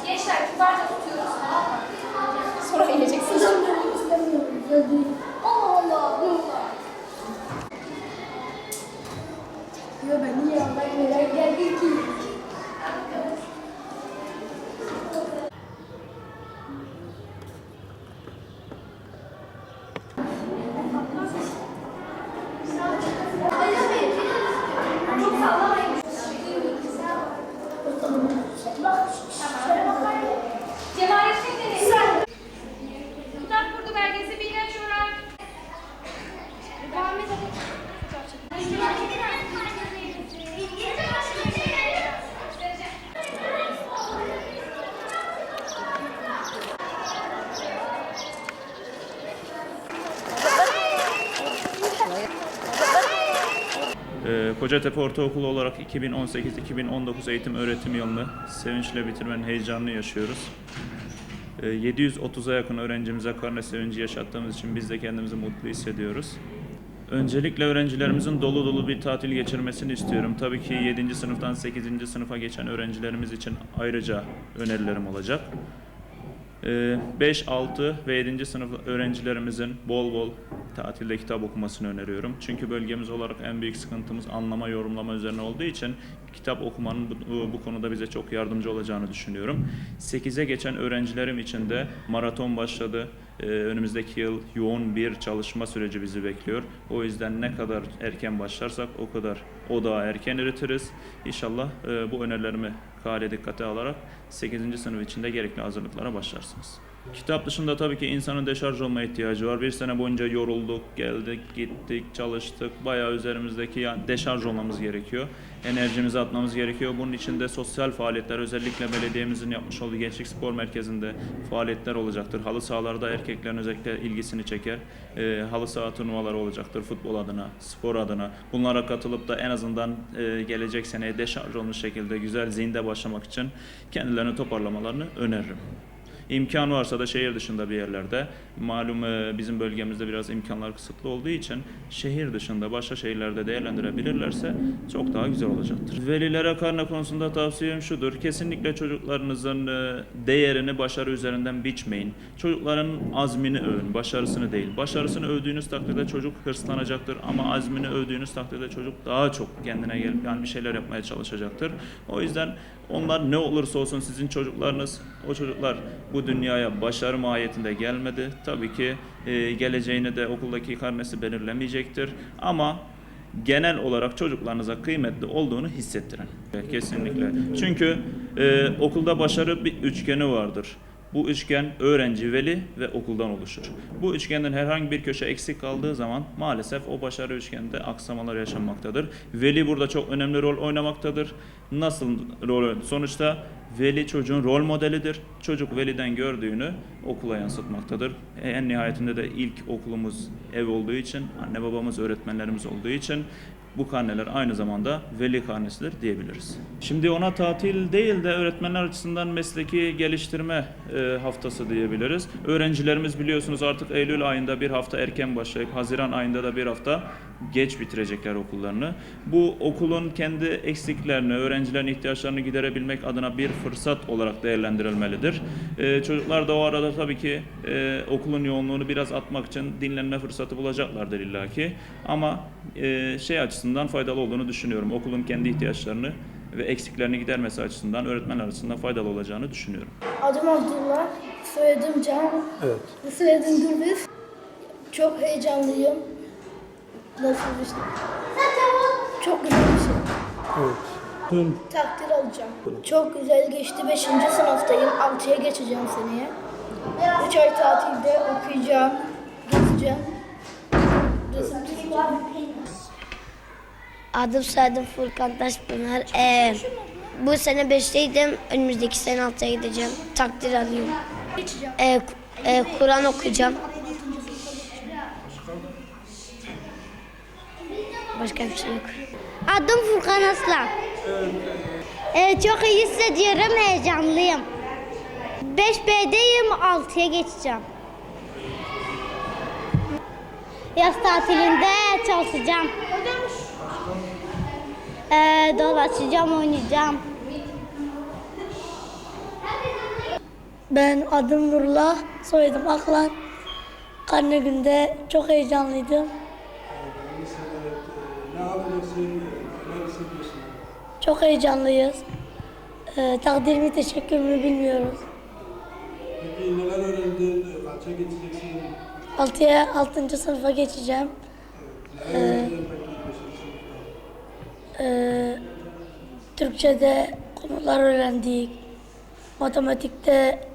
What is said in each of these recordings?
Gençler kibarca tutuyoruz. Sonra yiyeceksiniz. Allah Allah. Ya ben niye ben geldim ki? Çok sallamayın. Cemalettin Deniz. Kitap kurdu belgesi Bilgen Şoray. Muhammed Kocatepe Ortaokulu olarak 2018-2019 eğitim öğretim yılını sevinçle bitirmenin heyecanını yaşıyoruz. 730'a yakın öğrencimize karne sevinci yaşattığımız için biz de kendimizi mutlu hissediyoruz. Öncelikle öğrencilerimizin dolu dolu bir tatil geçirmesini istiyorum. Tabii ki 7. sınıftan 8. sınıfa geçen öğrencilerimiz için ayrıca önerilerim olacak. 5, 6 ve 7. sınıf öğrencilerimizin bol bol tatilde kitap okumasını öneriyorum. Çünkü bölgemiz olarak en büyük sıkıntımız anlama, yorumlama üzerine olduğu için kitap okumanın bu konuda bize çok yardımcı olacağını düşünüyorum. 8'e geçen öğrencilerim için de maraton başladı. Önümüzdeki yıl yoğun bir çalışma süreci bizi bekliyor. O yüzden ne kadar erken başlarsak o kadar daha erken üretiriz. İnşallah bu önerilerimi kale dikkate alarak 8. sınıf için de gerekli hazırlıklara başlarsınız. Kitap dışında tabii ki insanın deşarj olma ihtiyacı var. Bir sene boyunca yorulduk, geldik, gittik, çalıştık. Bayağı üzerimizdeki deşarj olmamız gerekiyor. Enerjimizi atmamız gerekiyor. Bunun için de sosyal faaliyetler, özellikle belediyemizin yapmış olduğu Gençlik Spor Merkezi'nde faaliyetler olacaktır. Halı sahalarda erkeklerin özellikle ilgisini çeker. Halı saha turnuvaları olacaktır futbol adına, spor adına. Bunlara katılıp da en azından gelecek seneye deşarj olmuş şekilde güzel zinde başlamak için kendilerini toparlamalarını öneririm. İmkan varsa da şehir dışında bir yerlerde, malum bizim bölgemizde biraz imkanlar kısıtlı olduğu için şehir dışında başka şehirlerde değerlendirebilirlerse çok daha güzel olacaktır. Velilere karne konusunda tavsiyem şudur: kesinlikle çocuklarınızın değerini başarı üzerinden biçmeyin. Çocukların azmini övün, başarısını değil. Başarısını övdüğünüz takdirde çocuk hırslanacaktır ama azmini övdüğünüz takdirde çocuk daha çok kendine gelip bir şeyler yapmaya çalışacaktır. O yüzden onlar ne olursa olsun sizin çocuklarınız, o çocuklar bu dünyaya başarı mahiyetinde gelmedi. Tabii ki geleceğini de okuldaki karnesi belirlemeyecektir. Ama genel olarak çocuklarınıza kıymetli olduğunu hissettirin. Kesinlikle. Çünkü okulda başarı bir üçgeni vardır. Bu üçgen öğrenci, veli ve okuldan oluşur. Bu üçgenden herhangi bir köşe eksik kaldığı zaman maalesef o başarı üçgeninde aksamalar yaşanmaktadır. Veli burada çok önemli rol oynamaktadır. Nasıl rol? Sonuçta veli çocuğun rol modelidir. Çocuk veliden gördüğünü okula yansıtmaktadır. En nihayetinde de ilk okulumuz ev olduğu için, anne babamız, öğretmenlerimiz olduğu için bu karneler aynı zamanda veli karnesidir diyebiliriz. Şimdi ona tatil değil de öğretmenler açısından mesleki geliştirme haftası diyebiliriz. Öğrencilerimiz biliyorsunuz artık Eylül ayında bir hafta erken başlayıp Haziran ayında da bir hafta geç bitirecekler okullarını. Bu okulun kendi eksiklerini, öğrencilerin ihtiyaçlarını giderebilmek adına bir fırsat olarak değerlendirilmelidir. Çocuklar da o arada tabii ki okulun yoğunluğunu biraz atmak için dinlenme fırsatı bulacaklardır illaki. Ama açısından faydalı olduğunu düşünüyorum. Okulun kendi ihtiyaçlarını ve eksiklerini gidermesi açısından öğretmenler açısından faydalı olacağını düşünüyorum. Adım Abdullah, soyadım Can. Evet. Soyadım Gürbüz. Çok heyecanlıyım. Nasıl bir şey? Çok güzel bir şey. Evet. Takdir alacağım. Çok güzel geçti. 5. sınıftayım. 6'ya geçeceğim seneye. 3 ay tatilde okuyacağım, gezeceğim. Resim çizeceğim. Adım soyadım Furkan Taşpınar. Bu sene 5'teydim. Önümüzdeki sene 6'ya gideceğim. Takdir alıyorum. Kur'an okuyacağım. Başka bir şey yok. Adım Furkan Aslan. Çok iyi hissediyorum, heyecanlıyım. 5B'deyim, 6'ya geçeceğim. Yaz tatilinde çalışacağım. Dolaşacağım, oynayacağım. Ben adım Nurullah, soyadım Aklan. Karne günde çok heyecanlıydım. Ne yapacaksın? Ne hissediyorsun? Çok heyecanlıyız. Takdirimi, teşekkürümü bilmiyoruz. Peki neler öğrendin? Kaça geçeceksin? 6. sınıfa geçeceğim. Neler öğrendin peki 5. sınıfta? Türkçe'de konular öğrendik. Matematikte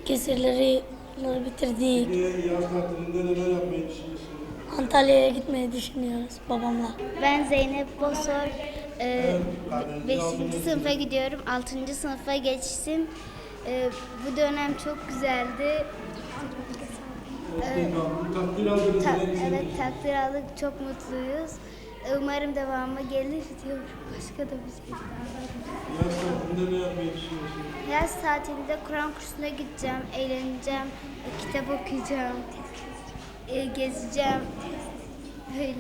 kesirleri bitirdik. Yaz tatilinde neler yapmayı düşünüyorsun? Antalya'ya gitmeyi düşünüyoruz babamla. Ben Zeynep Bosor. 5. sınıfa gidiyorum. 6. sınıfa geçtim. Bu dönem çok güzeldi. Takdir aldınız. Neler Evet, hissediyorsun? takdir aldık. Çok mutluyuz. Umarım devamı gelir diyor. Başka da bir şey. Yaz tatilinde ne yapmayı düşünüyorsun? Yaz tatilinde Kur'an kursuna gideceğim, eğleneceğim, kitap okuyacağım, gezeceğim. Öyle.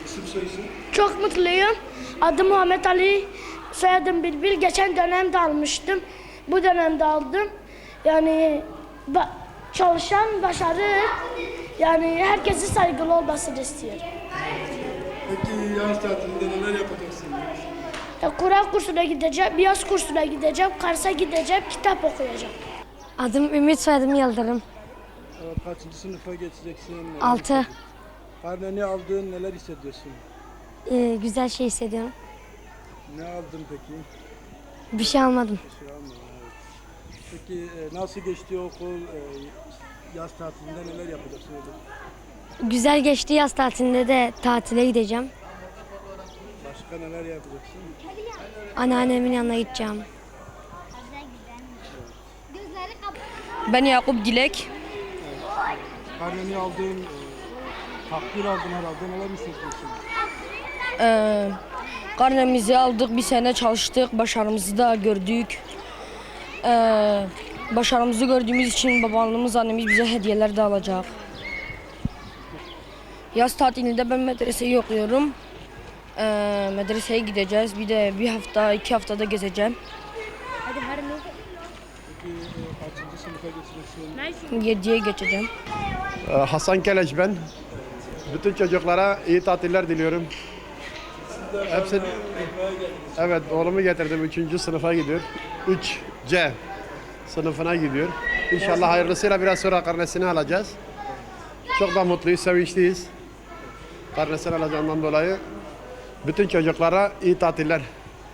İsim soyisim? Çok mutluyum. Adım Muhammed Ali, soyadım Bilbil. Geçen dönemde almıştım. Bu dönemde aldım. Yani çalışan başarır. Yani herkesin saygılı olmasını istiyorum. Peki yaz tatilinde neler yapacaksın? Kur'an kursuna gideceğim, yaz kursuna gideceğim, Kars'a gideceğim, kitap okuyacağım. Adım Ümit, soyadım Yıldırım. Evet, kaçıncı sınıfa geçeceksin? 6. Karneni aldın, neler hissediyorsun? Güzel şey hissediyorum. Ne aldın peki? Bir şey almadım. Bir şey almadın, evet. Peki nasıl geçti okul? Yaz tatilinde neler yapacaksın orada? Güzel geçti, yaz tatilinde de tatile gideceğim. Başka neler yapacaksın? Anneannemin yanına gideceğim. Ben Yakup Dilek. Karneni aldın, takdir aldın herhalde, neler hissediyorsun? Karnemizi aldık, bir sene çalıştık, başarımızı da gördük. Başarımızı gördüğümüz için babaannemiz, annemiz bize hediyeler de alacak. Yaz tatilinde ben medreseyi okuyorum. Medreseye gideceğiz. Bir de bir hafta, 2 haftada gezeceğim. Peki kaçıncı sınıfa geçeceksin? 7'ye geçeceğim. Hasan Keleş ben. Bütün çocuklara iyi tatiller diliyorum. Hepsi, evet, oğlumu getirdim. 3. sınıfa gidiyor. 3C sınıfına gidiyor. İnşallah hayırlısıyla biraz sonra karnesini alacağız. Çok da mutluyuz, sevinçliyiz. Karnesini alacağından dolayı bütün çocuklara iyi tatiller.